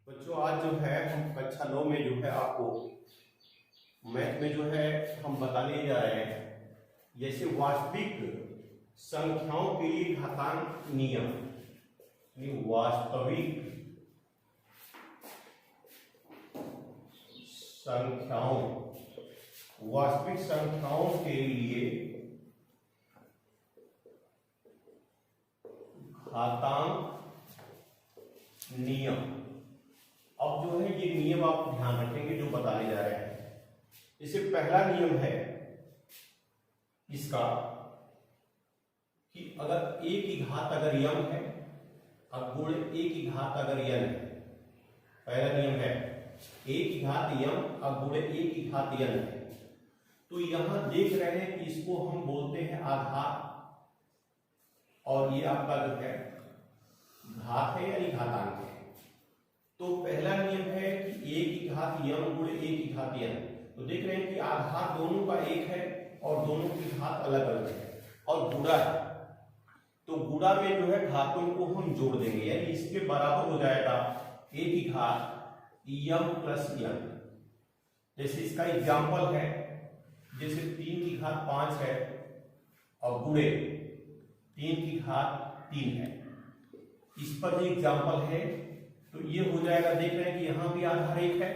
बच्चों आज जो है हम कक्षा 9 में जो है आपको मैथ में जो है हम बताने जा रहे हैं जैसे वास्तविक संख्याओं के लिए घातांक नियम। वास्तविक संख्याओं के लिए घातांक नियम। अब जो है ये नियम आप ध्यान रखेंगे जो बताने जा रहे हैं। इसे पहला नियम है इसका कि अगर a की घात अगर यम है अब गुण a की घात अगर यन है। पहला नियम है a की घात यम अब गुण a की घात यन है। तो यहां देख रहे हैं कि इसको हम बोलते हैं आधार और ये आपका जो है घात है यानी घातांक है। तो पहला नियम है कि a की घात यम गुण a की घात यन। तो देख रहे हैं कि आधार दोनों का एक है और दोनों की घात अलग अलग है और गुणा है। तो गुणा में जो है घातों को हम जोड़ देंगे यानी इसके बराबर हो जाएगा a की घात यम प्लस यन। जैसे इसका एग्जाम्पल है जैसे 3 की घात 5 है और गुणे 3 की घात 3 है। इस पर जो एग्जाम्पल है तो ये हो जाएगा। देख रहे हैं कि यहाँ भी आधार एक है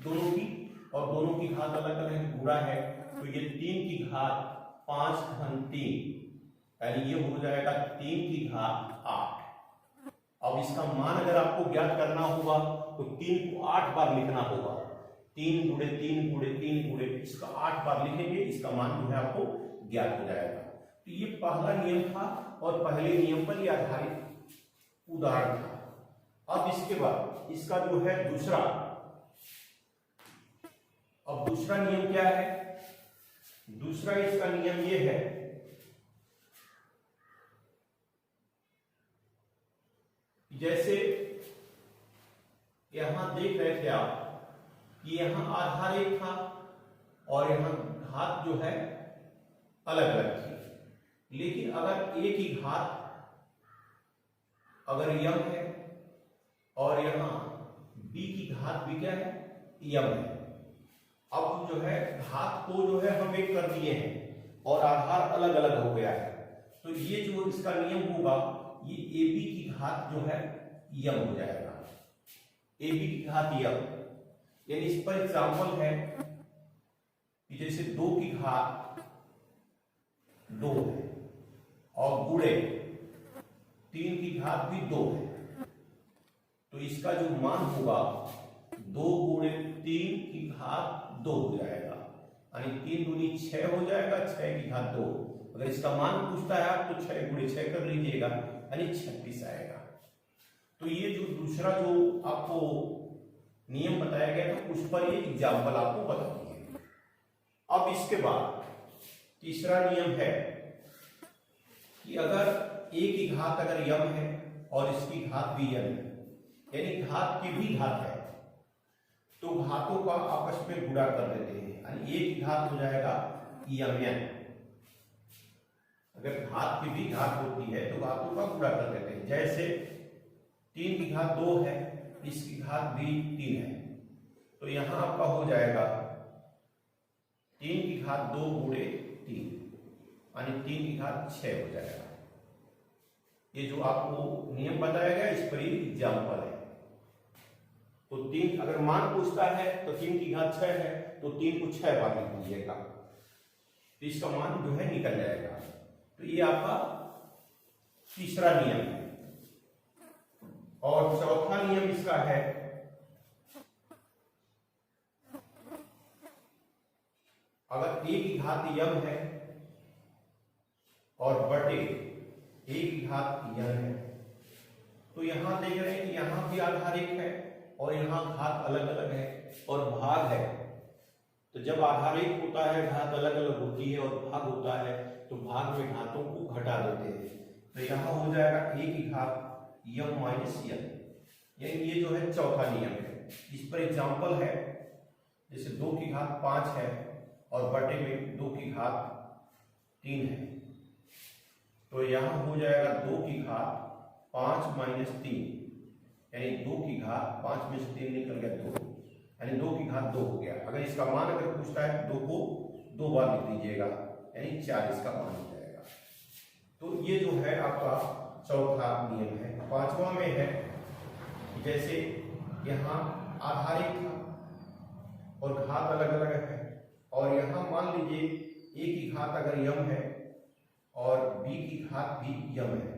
दोनों की और दोनों की घात अलग अलग है गुणा है। तो ये 3 की घात 5 घन 3 यानी ये हो जाएगा 3 की घात 8। अब इसका मान अगर आपको ज्ञात करना होगा तो 3 को 8 बार लिखना होगा। 3 गुणे 3 गुणे 3 गुणे इसका 8 बार लिखेंगे इसका मान जो है आपको ज्ञात हो जाएगा। तो ये पहला नियम था और पहले नियम पर यह आधारित उदाहरण था। अब इसके बाद इसका जो है दूसरा नियम क्या है। दूसरा इसका नियम ये है जैसे यहां देख रहे थे आप कि यहां आधार एक था और यहां घात जो है अलग अलग थी। लेकिन अगर a की घात अगर यम है और यहां b की घात भी क्या है यम है। अब जो है घात को जो है हम एक कर दिए हैं और आधार अलग अलग हो गया है। तो ये जो इसका नियम होगा ये ab की घात जो है यम हो जाएगा। ab की घात यम यानी इस पर एग्जाम्पल है कि जैसे 2 की घात 2 है और गुणे 3 की घात भी 2 है। तो इसका जो मान होगा 2 गुणे 3 की घात 2 हो जाएगा यानी 3 दूनी 6 हो जाएगा 6 की घात 2। अगर इसका मान पूछता है आप तो 6 गुणे 6 कर लीजिएगा यानी 36 आएगा। तो ये जो दूसरा जो आपको नियम बताया गया तो उस पर ये एग्जाम्पल आपको बता दिए। अब इसके बाद तीसरा नियम है कि अगर a की घात अगर यम है और इसकी घात भी यम है यानी घात की भी घात है तो घातों का आपस में गुणा कर देते हैं यानी a की घात हो जाएगा यम n। अगर घात की भी घात होती है तो घातों का गुणा कर देते हैं। जैसे 3 की घात 2 है इसकी घात भी 3 है तो यहां आपका हो जाएगा 3 की घात 2 गुणे 3 यानी 3 की घात 6 हो जाएगा। ये जो आपको नियम बताया गया इस पर ही एग्जाम्पल है। तो 3 अगर मान पूछता है तो 3 की घात 6 है तो 3 को 6 बार लिख दीजिएगा तो इसका मान जो है निकल जाएगा। तो ये आपका तीसरा नियम है। और चौथा नियम इसका है अगर a की घात यम है और बटे a की घात यन है तो यहां देख रहे हैं कि यहां भी आधार एक है और यहां घात अलग अलग है और भाग है। तो जब आधार एक होता है घात अलग अलग होती है और भाग होता है तो भाग में घातों को घटा देते हैं। तो यहां हो जाएगा a की घात यम माइनस यन यानी ये जो है चौथा नियम है। इस पर एग्जाम्पल है जैसे 2 की घात 5 है और बटे में 2 की घात 3 है तो यहां हो जाएगा 2 की घात 5 माइनस 3 यानी 2 की घात 5 में से 3 निकल गया 2, यानी 2 की घात 2 हो गया। अगर इसका मान अगर पूछता है 2 को 2 बार लिख दीजिएगा, यानी 4 इसका मान हो जाएगा। तो ये जो है आपका चौथा नियम है। पांचवा में है जैसे यहाँ आधारित था और घात अलग अलग है, और यहाँ मान लीजिए a की घात अगर यम है और b की घात भी यम है,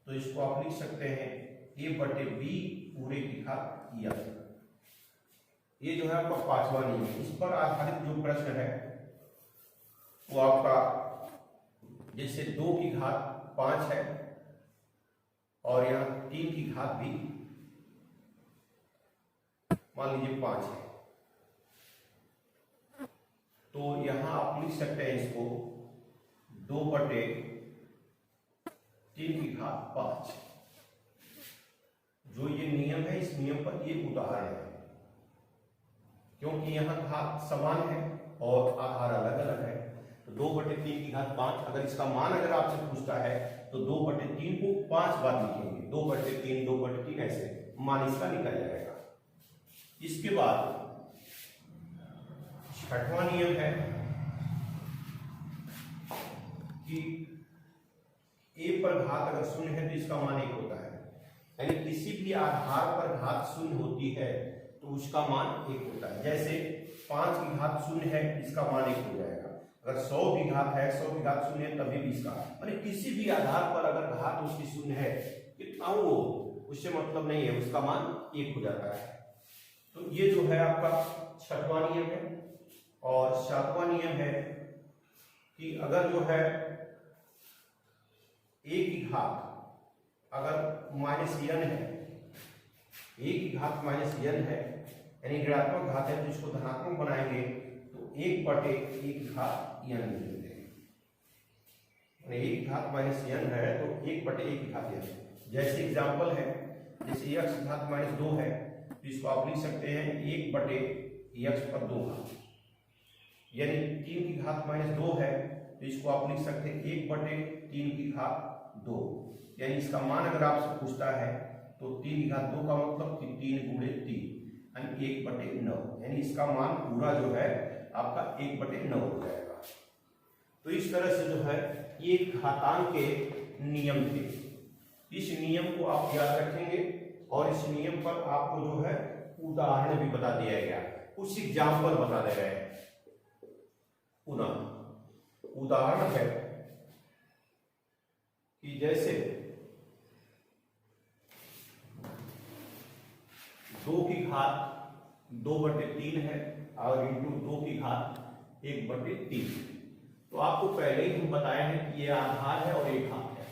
तो इसको आप लिख सकते हैं a बटे b पूरे की घात यम। ये जो है आपका पांचवा नियम है। इस पर आधारित जो प्रश्न है वो आपका जैसे 2 की घात 5 है और यहाँ 3 की घात भी मान लीजिए 5 है, तो यहां आप लिख सकते हैं इसको 2 बटे 3 की घात 5। जो ये नियम है, इस नियम पर ये उदाहरण है, क्योंकि यहाँ घात समान है और आधार अलग अलग है। तो 2 बटे 3 की घात 5, अगर इसका मान अगर आपसे पूछता है तो 2 बटे 3 को 5 बार लिखेंगे, 2 बटे 3 2 बटे 3 ऐसे मान इसका निकल जाएगा। इसके बाद छठवां नियम है कि a पर घात अगर शून्य है तो इसका मान 1 होता है, यानी किसी भी आधार पर घात शून्य होती है तो उसका मान 1 होता है। जैसे 5 की घात शून्य है, इसका मान 1 हो जाएगा। अगर 100 की घात है, 100 की घात शून्य है, तभी भी इसका, यानी किसी भी आधार पर अगर घात उसकी शून्य है, कितना हो उससे मतलब नहीं है, उसका मान 1 हो जाता है। तो ये जो है आपका छठवां नियम है। और सातवां नियम है कि अगर जो है a की घात अगर -n है, a की घात -n है, यानी ऋणात्मक घात है, तो इसको धनात्मक बनाएंगे तो 1 बटे a की घात n लिख देंगे। यानी a की घात -n है तो 1 बटे a की घात n। जैसे एग्जाम्पल है, जैसे x की घात -2 है तो इसको आप लिख सकते हैं 1 बटे x पर 2 घात, यानी 3 की घात -2 है तो इसको आप लिख सकते हैं 1 बटे 3 की घात 2, यानी इसका मान अगर आपसे पूछता है तो 3 की घात 2 का मतलब कि 3 गुणे 3 यानी 1 बटे 9, यानी इसका मान पूरा जो है आपका 1 बटे 9 हो जाएगा। तो इस तरह से जो है ये घातांक के नियम थे। इस नियम को आप याद रखेंगे और इस नियम पर आपको जो है उदाहरण भी बता दिया गया, कुछ एग्जाम्पल बता दे रहे हैं। पुनः उदाहरण है कि जैसे 2 की घात 2 बटे 3 है और इंटू 2 की घात 1 बटे 3। तो आपको पहले ही हम बताए हैं कि ये आधार है और एक घात है।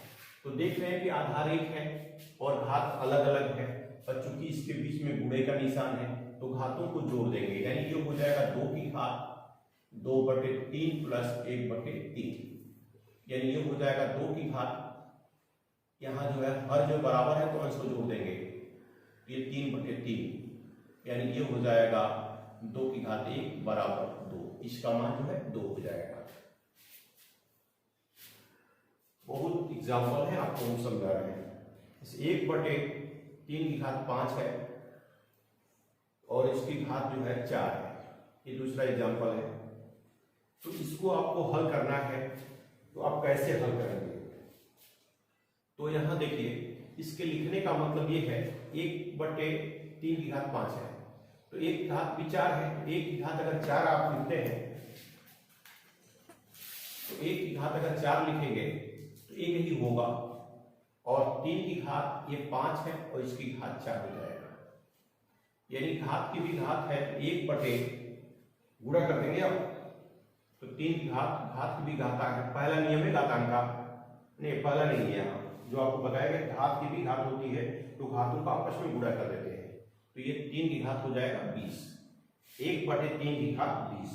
तो देख रहे हैं कि आधार एक है और घात अलग अलग है, और चूंकि इसके बीच में गुणे का निशान है तो घातों को जोड़ देंगे, यानी ये हो जाएगा 2 की घात 2 बटे 3 प्लस 1 बटे 3, यानी ये हो जाएगा 2 की घात, यहाँ जो है हर जो बराबर है तो अंश को जोड़ देंगे, ये 3 बटे 3, यानी ये हो जाएगा 2 की घात 1 बराबर 2, इसका मान जो है 2 हो जाएगा। बहुत एग्जाम्पल है, आपको हम समझा रहे हैं। 1 बटे 3 की घात 5 है और इसकी घात जो है 4 है, ये दूसरा एग्जाम्पल है। तो इसको आपको हल करना है, तो आप कैसे हल करेंगे? तो यहां देखिए, इसके लिखने का मतलब ये है 1 बटे 3 की घात 5 है तो 1 की घात भी 4 है, 1 की घात अगर 4 आप लिखते हैं तो 1 की घात अगर 4 लिखेंगे तो एक ही होगा, और 3 की घात ये 5 है और इसकी घात 4 हो जाएगा, यानी घात की भी घात है 1 बटे गुणा कर देंगे आप, तो 3 की घात, घात की भी घातांक है, पहला नियम है घातांक का, नहीं पहला नहीं है, यहाँ जो आपको बताया गया घात की भी घात होती है तो घातों का आपस में गुणा कर देते हैं, तो ये 3 की घात हो जाएगा 20, 1 बटे 3 की घात 20,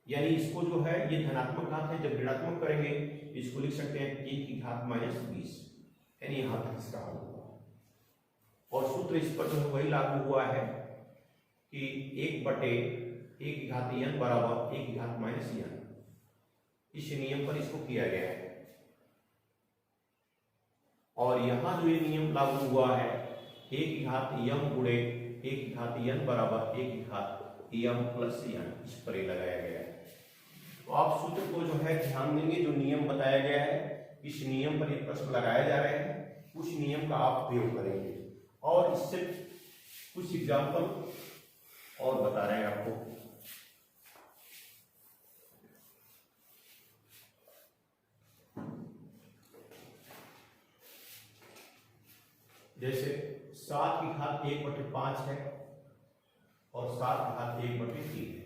यानी इसको जो है ये धनात्मक घात है, जब ऋणात्मक करेंगे इसको लिख सकते हैं 3 की घात -20, यानी यहां तक इसका हल होगा। और सूत्र इस पर जो है वही लागू हुआ है कि 1 बटे 1 की घात n बराबर 1 की घात -n, इस नियम पर इसको किया गया है। और यहां जो ये नियम लागू हुआ है a की घात m गुणे a की घात n बराबर a की घात m प्लस n, इस पर ये लगाया गया है। तो आप सूत्र को जो है ध्यान देंगे, जो नियम बताया गया है इस नियम पर ये प्रश्न लगाए जा रहे हैं, उस नियम का आप प्रयोग करेंगे और इससे कुछ एग्जाम्पल और बता रहे हैं आपको। जैसे 7 की घात 1/5 है और 7 की घात 1/3 है।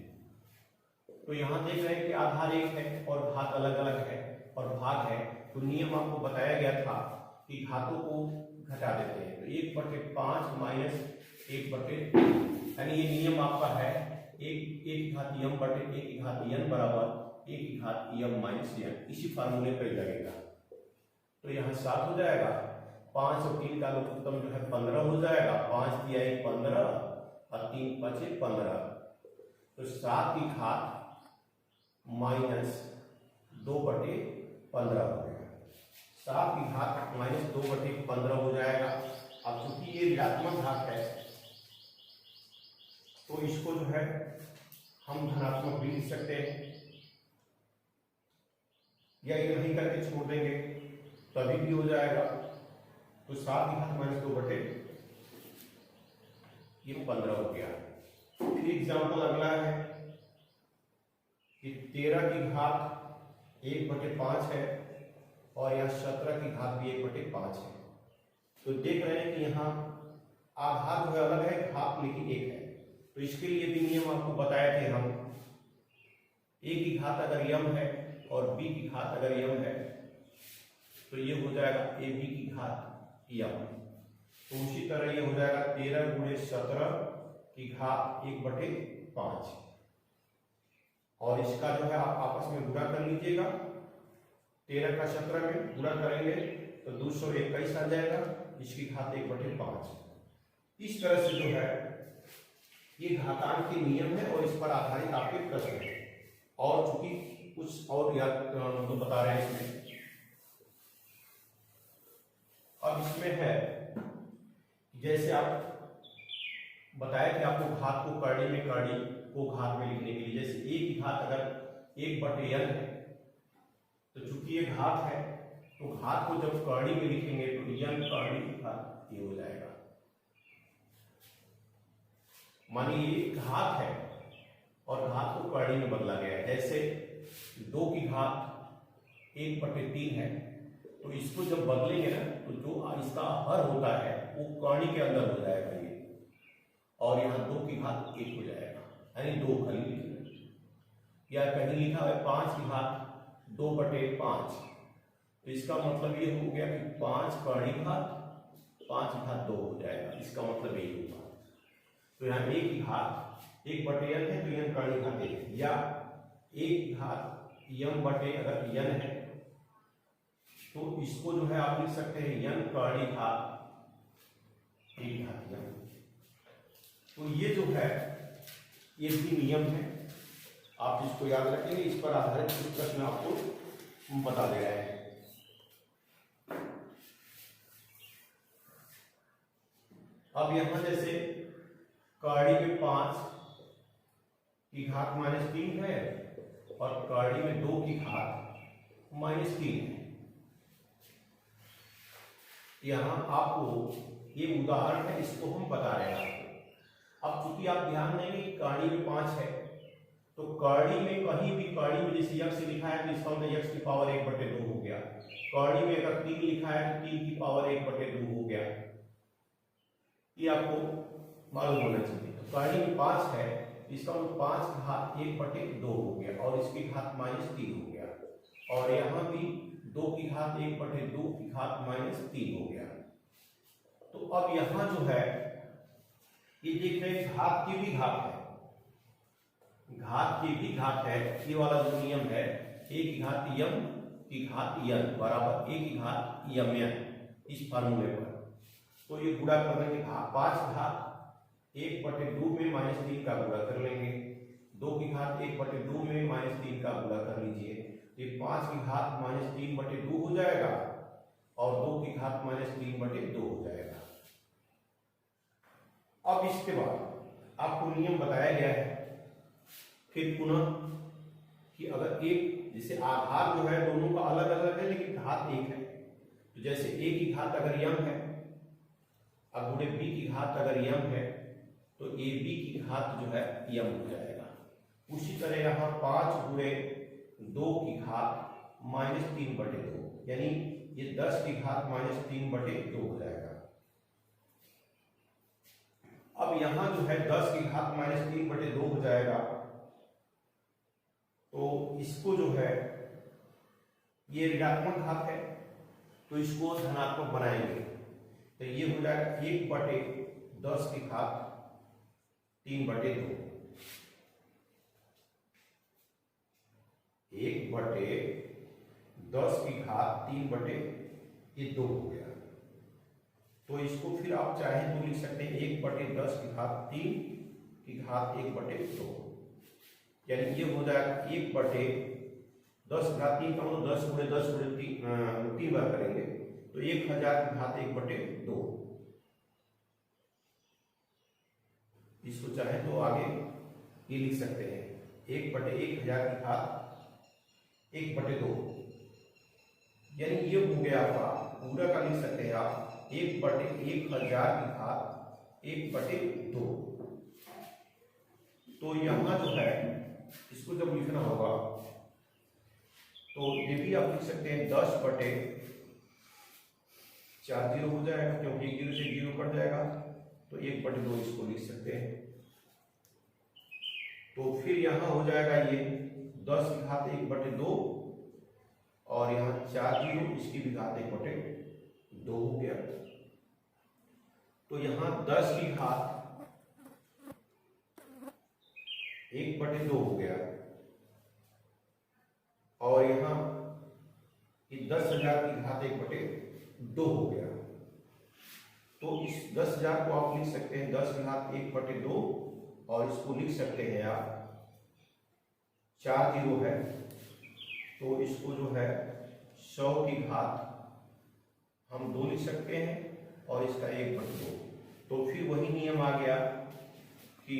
तो यहां देख रहे हैं कि आधार एक है और घात अलग अलग है और भाग है। तो नियम आपको बताया गया था कि घातों को घटा देते हैं। तो 1/5 माइनस 1/3, यानी ये नियम आपका है 1 की घात m बटे 1 की घात n बराबर 1 की घात m माइनस n, इसी फार्मूले पर लगेगा। तो यहाँ 7 हो जाएगा, 5 और 3 का लघुत्तम जो है 15 हो जाएगा, 5 दिया 1 15 और 3 5 15। तो 7 की घात माइनस 2/15 हो गया। 7 की घात माइनस 2/15 हो जाएगा। अब चूंकि ये ऋणात्मक घात है तो इसको जो है हम धनात्मक भी लिख सकते हैं या ये नहीं करके छोड़ देंगे तभी भी हो जाएगा। तो 7 की घात माइनस 2/15 हो गया। फिर एग्जाम्पल अगला है कि 13 की घात 1/5 है और यहाँ 17 की घात भी 1/5 है। तो देख रहे हैं कि यहाँ आधार जो है अलग है, घात लेकिन एक है। तो इसके लिए भी नियम आपको बताए थे हम, a की घात अगर m है और b की घात अगर m है तो ये हो जाएगा ab की घात m। तो उसी तरह ये हो जाएगा 13 गुणे 17 की घात 1/5 और इसका जो है आप आपस में गुणा कर लीजिएगा। 13 का 17 में गुणा करेंगे तो 221 आ जाएगा, इसकी घात 1/5। इस तरह से जो है ये घातांक के नियम है और इस पर आधारित आपके प्रश्न है। और चूंकि कुछ और याद तो बता रहे हैं इसमें, अब इसमें है जैसे आप बताया कि आपको घात को करड़ी में करड़ी को घात में लिखने के लिए, जैसे a की घात अगर 1/n है तो चूंकि ये घात है तो घात को जब करड़ी में लिखेंगे तो n करड़ी की घात ये हो जाएगा। मानिए ये घात है और घात को करड़ी में बदला गया है। जैसे 2 की घात 1/3 है तो इसको जब बदलेंगे ना तो जो इसका हर होता है वो करड़ी के अंदर हो जाएगा ये, और यहाँ 2 की घात 1 हो जाएगा, यानी 2 खाली लिखना। या कहीं लिखा है 5 की घात 2/5 तो इसका मतलब ये हो गया कि 5 करड़ी घात 5 की घात 2 हो जाएगा, इसका मतलब यही होगा। तो यहाँ 1 की घात 1/n है तो n करड़ी घात 1, या 1 की घात m बटे अगर n है तो इसको जो है आप लिख सकते हैं n करड़ी घात 1 घात m। तो ये जो है ये भी नियम है, आप इसको याद रखेंगे। इस पर आधारित कुछ प्रश्न आपको बता दे रहे हैं। अब यहां जैसे करड़ी में 5 की घात -3 है और करड़ी में 2 की घात -3 है। यहां आपको ये उदाहरण है, इसको हम बता रहे हैं आपको। अब चूंकि आप ध्यान देंगे करड़ी में 5 है तो करड़ी में कहीं भी करड़ी में जैसे यक्ष लिखा है तो इसका मतलब यक्ष की पावर 1/2 हो गया। करड़ी में अगर 3 लिखा है तो 3 की पावर 1/2 हो गया। ये आपको मालूम होना चाहिए। तो करड़ी में 5 है इसका मतलब 5 की घात 1/2 हो गया और इसकी घात -3 हो गया, और यहाँ भी 2 की घात 1/2 की घात -3 हो गया। तो अब यहाँ जो है ये देख रहे हैं घात की भी घात है, घात की भी घात है। ये वाला जो नियम है a की घात m की घात n बराबर a की घात mn, इस फार्मूले पर। तो ये गुणा कर लेंगे 5 घात 1/2 में -3 का गुणा कर लेंगे, 2 की घात 1/2 में -3 का गुणा कर लीजिए। ये 5 की घात -3/2 हो जाएगा और 2 की घात -3/2 हो जाएगा। अब इसके बाद आपको नियम बताया गया है फिर पुनः कि अगर एक जैसे आधार जो है दोनों का अलग अलग है लेकिन घात एक है, तो जैसे a की घात अगर यम है अब गुणे b की घात अगर यम है तो ab की घात जो है यम हो जाएगा। उसी तरह यहाँ 5 गुणे 2 की घात -3/2 यानी ये 10 की घात -3/2 हो जाएगा। अब यहाँ जो है 10 की घात -3/2 हो जाएगा, तो इसको जो है ये ऋणात्मक घात है तो इसको धनात्मक बनाएंगे, तो ये हो जाएगा 1/10 की घात 3/2। 1/10 की घात 3/2 हो गया। तो इसको फिर आप चाहें तो लिख सकते हैं 1/10 की घात 3 की घात 1/2, यानी ये हो जाएगा 1/10 घात 3 का मतलब 10 गुणे 10 गुणे 3 बार करेंगे तो 1000 की घात 1/2। इसको चाहे तो आगे ये लिख सकते हैं 1/1000 की घात 1/2, यानी ये हो गया आपका पूरा का लिख सकते हैं आप 1/1000 की घात 1/2। तो यहाँ जो है इसको जब लिखना होगा तो ये भी आप लिख सकते हैं 10/4 0 हो जाएगा क्योंकि 0 से 0 कट जाएगा, तो 1/2 इसको लिख सकते हैं। तो फिर यहाँ हो जाएगा ये 10 की घात 1/2 और यहाँ 4 0 इसकी भी घात 1/2 हो गया। तो यहाँ 10 की घात 1/2 हो गया और यहाँ 10,000 की घात 1/2 हो गया। तो इस 10,000 को आप लिख सकते हैं 10 की घात 1/2 और इसको लिख सकते हैं आप 4 0 है तो इसको जो है 100 की घात हम 2 लिख सकते हैं और इसका 1/2। तो फिर वही नियम आ गया कि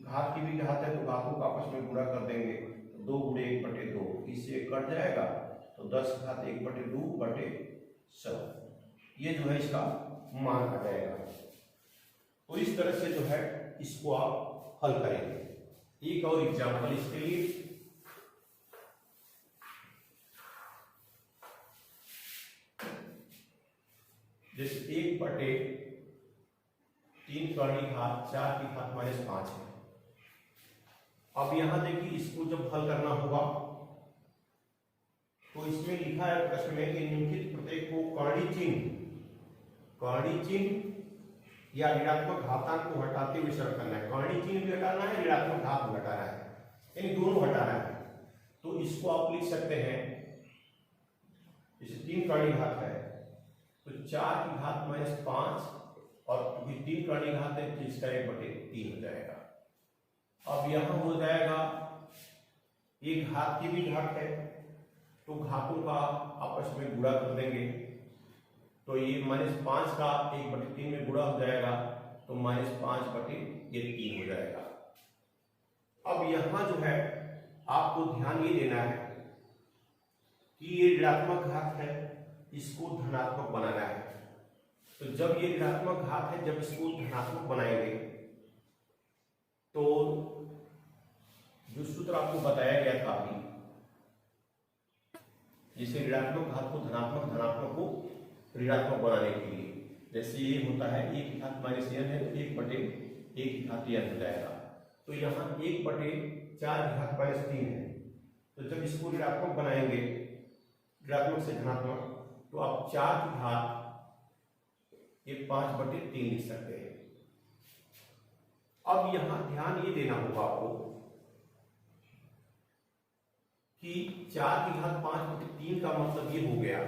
घात की भी घात है तो घातों को आपस में गुणा कर देंगे, 2 गुणे 1/2 इससे कट जाएगा तो 10 की घात 1/2/100 ये जो है इसका मान आ जाएगा। तो इस तरह से जो है इसको आप हल करेंगे। एक और एग्जाम्पल इसके लिए, जैसे 1/3 कर्ण घात 4 की घात -5 है। अब यहां देखिए इसको जब हल करना होगा तो इसमें लिखा है प्रश्न में कि निम्नलिखित प्रत्येक को कर्णी चिन्ह या ऋणात्मक घातांक को हटाते हुए सरल करना है। कर्णी चिन्ह भी हटाना है, ऋणात्मक घात भी हटाना है, यानी दोनों हटाना है। तो इसको आप लिख सकते हैं जैसे 3 कर्णी घात है तो 4 की घात -5 और 3 कर्णी घात है तो इसका 1/3 हो जाएगा। अब यहां हो जाएगा एक घात की भी घात है तो घातों का आपस में गुणा कर देंगे तो ये -5 का 1/3 में गुणा हो जाएगा तो -5/3 हो जाएगा। अब यहां जो है आपको ध्यान ये देना है कि ये ऋणात्मक घात है, इसको धनात्मक बनाना है। तो जब ये ऋणात्मक घात है जब इसको धनात्मक बनाएंगे तो जो सूत्र आपको बताया गया था अभी, जैसे ऋणात्मक घात को धनात्मक, धनात्मक को ऋणात्मक बनाने के लिए, जैसे ये होता है 1 की घात -n है तो 1/1 की घात n हो जाएगा। तो यहाँ 1/4 की घात -3 है, तो जब इसको ऋणात्मक बनाएंगे, ऋणात्मक से धनात्मक, तो आप 4 की घात 5/3 लिख सकते हैं। अब यहां ध्यान ये देना होगा आपको कि 4 की घात 5/3 का मतलब ये हो गया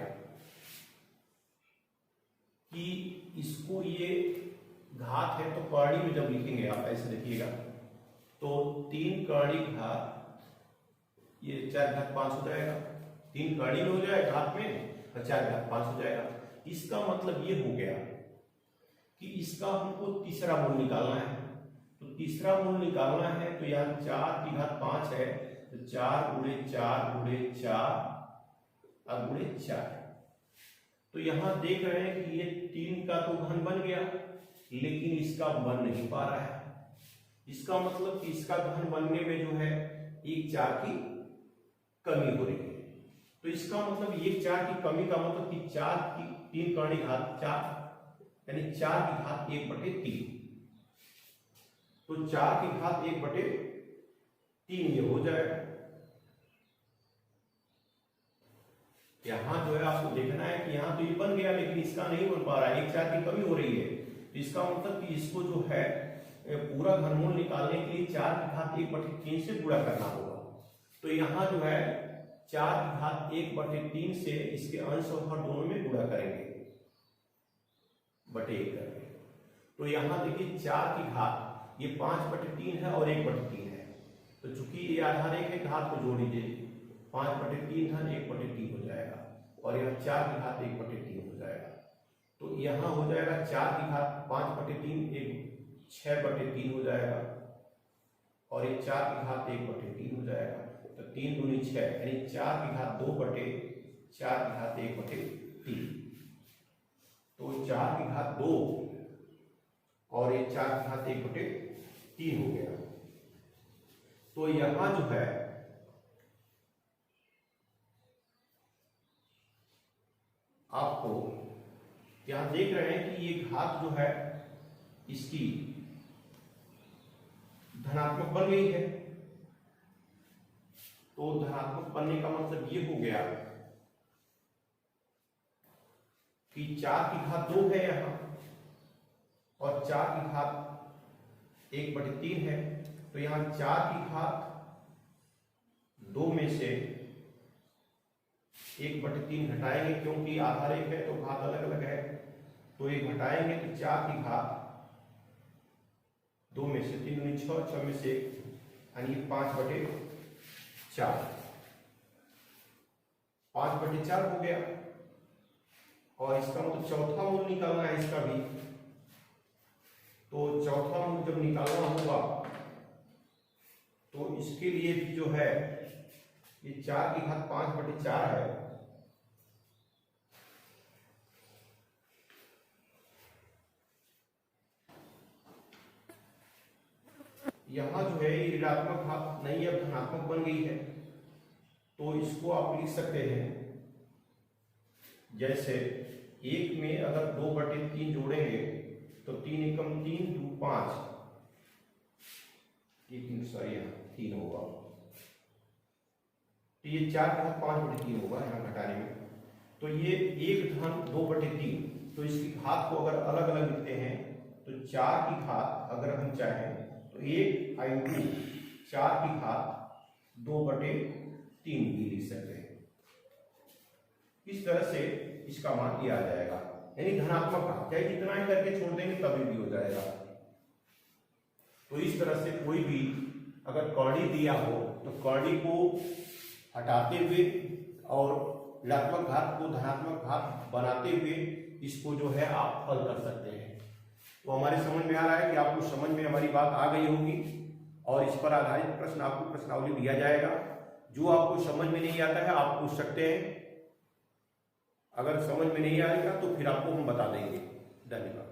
कि इसको ये घात है तो कर्णी में जब लिखेंगे आप ऐसे लिखिएगा तो 3 कर्णी घात ये 4 घात 5 हो जाएगा, 3 कर्णी में हो जाएगा घात में और 4 घात 5 हो जाएगा। इसका मतलब ये हो गया कि इसका हमको तीसरा मूल निकालना है। तो तीसरा मूल निकालना है तो यहाँ 4 की घात 5 है, तो 4 गुणे 4 गुणे 4 और गुणे 4। तो यहाँ देख रहे हैं कि ये 3 का तो घन बन गया, लेकिन इसका बन नहीं पा रहा है। इसका मतलब कि इसका घन बनने में जो है 1 4 की कमी हो रही है। तो इसका मतलब 1 4 की कमी का मतलब कि 4 की 3 करनी घात 4 यानी 4 की घात 1/3। तो 4 की घात 1/3 ये हो जाएगा। यहां जो है आपको देखना है कि यहां तो ये बन गया, लेकिन इसका नहीं बन पा रहा है, 1 4 की कमी हो रही है। तो इसका मतलब कि इसको जो है पूरा घनमूल निकालने के लिए 4 की घात 1/3 से गुणा करना होगा। तो यहाँ जो है 4 की घात 1/3 से इसके अंश और हर दोनों में गुणा करेंगे, बटे 1 करके। तो यहाँ देखिए 4 की घात ये 5/3 है और 1/3 है। तो चूंकि ये आधार एक है, घात को जोड़ लीजिए, 5/3 धन 1/3 हो जाएगा, और यह 4 की घात 1/3 हो जाएगा। तो यहाँ हो जाएगा 4 की घात 5/3 6/3 हो जाएगा, और ये 4 की घात 1/3 हो जाएगा। तो 3 दूनी 6 यानी 4 की घात 2/4 की घात 1/3। तो 4 की घात 2 और ये 4 की घात 1/3 हो गया। तो यहां जो है आपको यहां देख रहे हैं कि ये घात जो है इसकी धनात्मक बन गई है। तो धनात्मक बनने का मतलब ये हो गया कि 4 की घात 2 है यहां, और 4 की घात 1/3 है। तो यहां 4 की घात 2 में से 1/3 घटाएंगे, क्योंकि आधार एक है तो घात अलग अलग है। तो ये घटाएंगे तो 4 की घात 2 में से 3 दूनी 6, 6 में से 1 यानी 5/4 5/4 हो गया। और इसका मतलब चौथा मूल निकालना है इसका भी। तो चौथा मूल जब निकालना होगा तो इसके लिए भी जो है ये 4 की घात 5/4 है, यहां जो है ये ऋणात्मक घात नहीं अब धनात्मक बन गई है। तो इसको आप लिख सकते हैं जैसे 1 में अगर 2/3 जोड़ेंगे तो 3 एकम 3 2 5 3 होगा। तो ये 4 का 5/3 होगा यहाँ घटाने में। तो ये 1 धन 2/3, तो इसकी घात को अगर अलग अलग लिखते हैं तो 4 की घात अगर हम चाहें तो 1 × 4 की घात 2/3 भी लिख सकते हैं। इस तरह से इसका मान लिया जाएगा, यानी धनात्मक का चाहे जितना ही करके छोड़ देंगे तभी भी हो जाएगा। तो इस तरह से कोई भी अगर कौड़ी दिया हो तो कौड़ी को हटाते हुए और ऋणात्मक घात को धनात्मक घात बनाते हुए इसको जो है आप हल कर सकते हैं। तो हमारे समझ में आ रहा है कि आपको समझ में हमारी बात आ गई होगी, और इस पर आधारित प्रश्न आपको प्रश्नावली दिया जाएगा। जो आपको समझ में नहीं आता है आप पूछ सकते हैं, अगर समझ में नहीं आएगा तो फिर आपको हम बता देंगे। धन्यवाद।